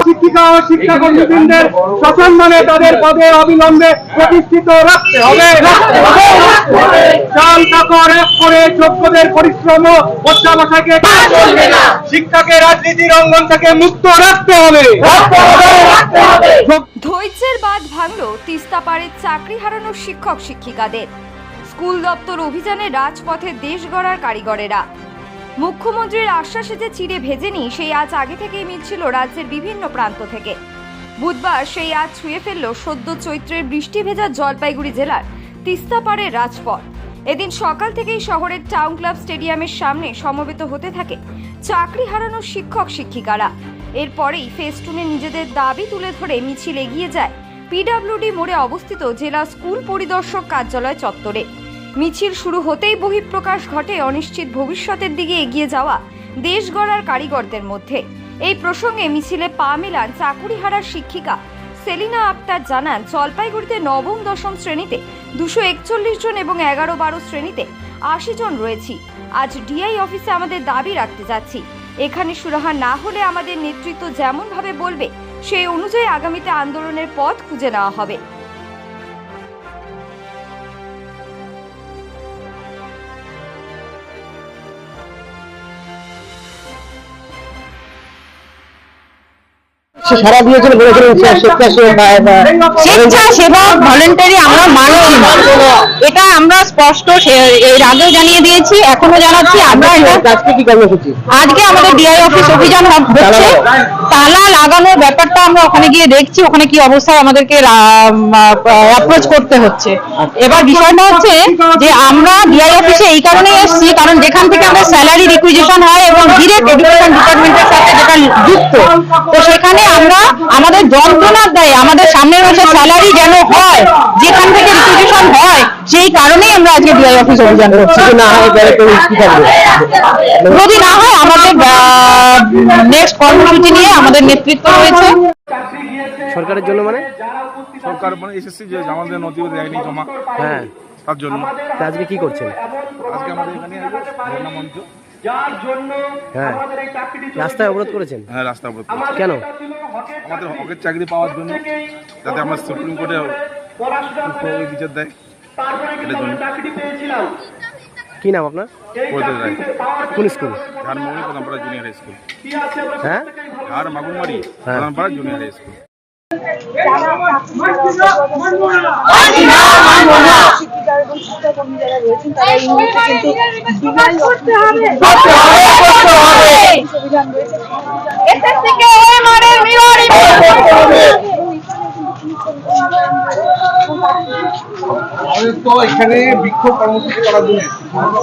শিক্ষিকা ও শিক্ষাকর্মীবৃন্দের সসম্মানে তাদের পদে অবিলম্বে প্রতিষ্ঠিত রাখতে হবে। চাল কাকর এক করে যোগ্যদের পরিশ্রম অধ্যাপনাকে শিক্ষাকে রাজনীতির অঙ্গন থেকে মুক্ত রাখতে হবে। ধৈর্যের বাঁধ ভাঙল তিস্তাপাড়ের চাকরি হারানো শিক্ষক শিক্ষিকাদের। স্কুল দপ্তর অভিযানে রাজপথে দেশ গড়ার কারিগরেরা। মুখ্যমন্ত্রীর আশ্বাসে যে চিড়ে ভেজেনি সেই আজ আগে থেকেই মিলছিল রাজ্যের বিভিন্ন প্রান্ত থেকে। বুধবার সেই আজ ছুঁয়ে ফেলল সদ্য চৈত্রের বৃষ্টি ভেজা জলপাইগুড়ি জেলার তিস্তাপাড়ের রাজপথ। এদিন সকাল থেকেই শহরের টাউন ক্লাব স্টেডিয়ামের সামনে সমবেত হতে থাকে চাকরি হারানো শিক্ষক শিক্ষিকারা। এরপরেই ফেস্টুনে নিজেদের দাবি তুলে ধরে মিছিল এগিয়ে যায় পিডব্লিউডি মোড়ে অবস্থিত জেলা স্কুল পরিদর্শক কার্যালয় চত্বরে। মিছিল শুরু হতেই বহিঃপ্রকাশ ঘটে অনিশ্চিত ভবিষ্যতের দিকে এগিয়ে যাওয়া দেশ গড়ার কারিগরদের মধ্যে। এই প্রসঙ্গে মিছিলে পা মেলান চাকুরিহারা শিক্ষিকা সেলিনা আক্তার। জানান, জলপাইগুড়িতে নবম দশম শ্রেণীতে 241 জন এবং 11-12 শ্রেণীতে 80 জন রয়েছি। আজ ডিআই অফিসে আমাদের দাবি রাখতে যাচ্ছি। এখানে সুরাহা না হলে আমাদের নেতৃত্ব যেমন ভাবে বলবে সেই অনুযায়ী আগামীতে আন্দোলনের পথ খুঁজে নেওয়া হবে। সারা দিয়েছিল বলেছিলেন স্বেচ্ছাসেবক ভলেন্টারি আমরা মানছি না, এটা আমরা স্পষ্ট এর আগেও জানিয়ে দিয়েছি, এখনো জানাচ্ছি। আমরা আজকে কি কর্মসূচি? আজকে আমাদের ডিআই অফিস অভিযান হচ্ছে। তালা লাগানোর ব্যাপারটা আমরা ওখানে গিয়ে দেখছি, ওখানে কি অবস্থায় আমাদেরকে অ্যাপ্রোচ করতে হচ্ছে। এবার বিষয়টা হচ্ছে যে আমরা ডিআই অফিসে এই কারণেই এসেছি, কারণ যেখান থেকে আমাদের স্যালারি রিকুইজিশন হয় এবং ডিরেক্ট এডুকেশন ডিপার্টমেন্টের সাথে যেটা যুক্ত, তো সেখানে আমরা আমাদের যন্ত্রণার দায়ে আমাদের সামনের মাসে স্যালারি যেন হয়, যেখান থেকে রিকুইজিশন হয়, সেই কারণেই আমরা আজকে ডিআই অফিস অভিযান করছি। না হয় যদি না হয় আমাদের নেক্সট কর্মসূচি নিয়ে আমাদের নেতৃত্ব রয়েছে। সরকারের জন্য মানে সরকার মানে এসএসসি যে আমাদের নথি দেয়নি জমা, হ্যাঁ তার জন্য আজকে কি করছেন? আজকে আমাদের এখানে ধর্ণা মঞ্চ। হ্যাঁ, রাস্তায় অবরোধ করেছেন? হ্যাঁ, রাস্তা অবরোধ। কেন? আমাদের হকের চাকরি পাওয়ার জন্য, যাতে আমরা সুপ্রিম কোর্টে বিচার দেয়, এটার জন্য। কি নাম আপনার? কোন school? Jharmaguri Pradhanpara junior high school. হ্যাঁ, Jharmaguri Pradhanpara junior high school. শিক্ষিকা এবং শিক্ষাকর্মী যারা রয়েছেন তারা এই মুহূর্তে কিন্তু তো এখানে বিক্ষোভ কর্মসূচি করার জন্য আমরা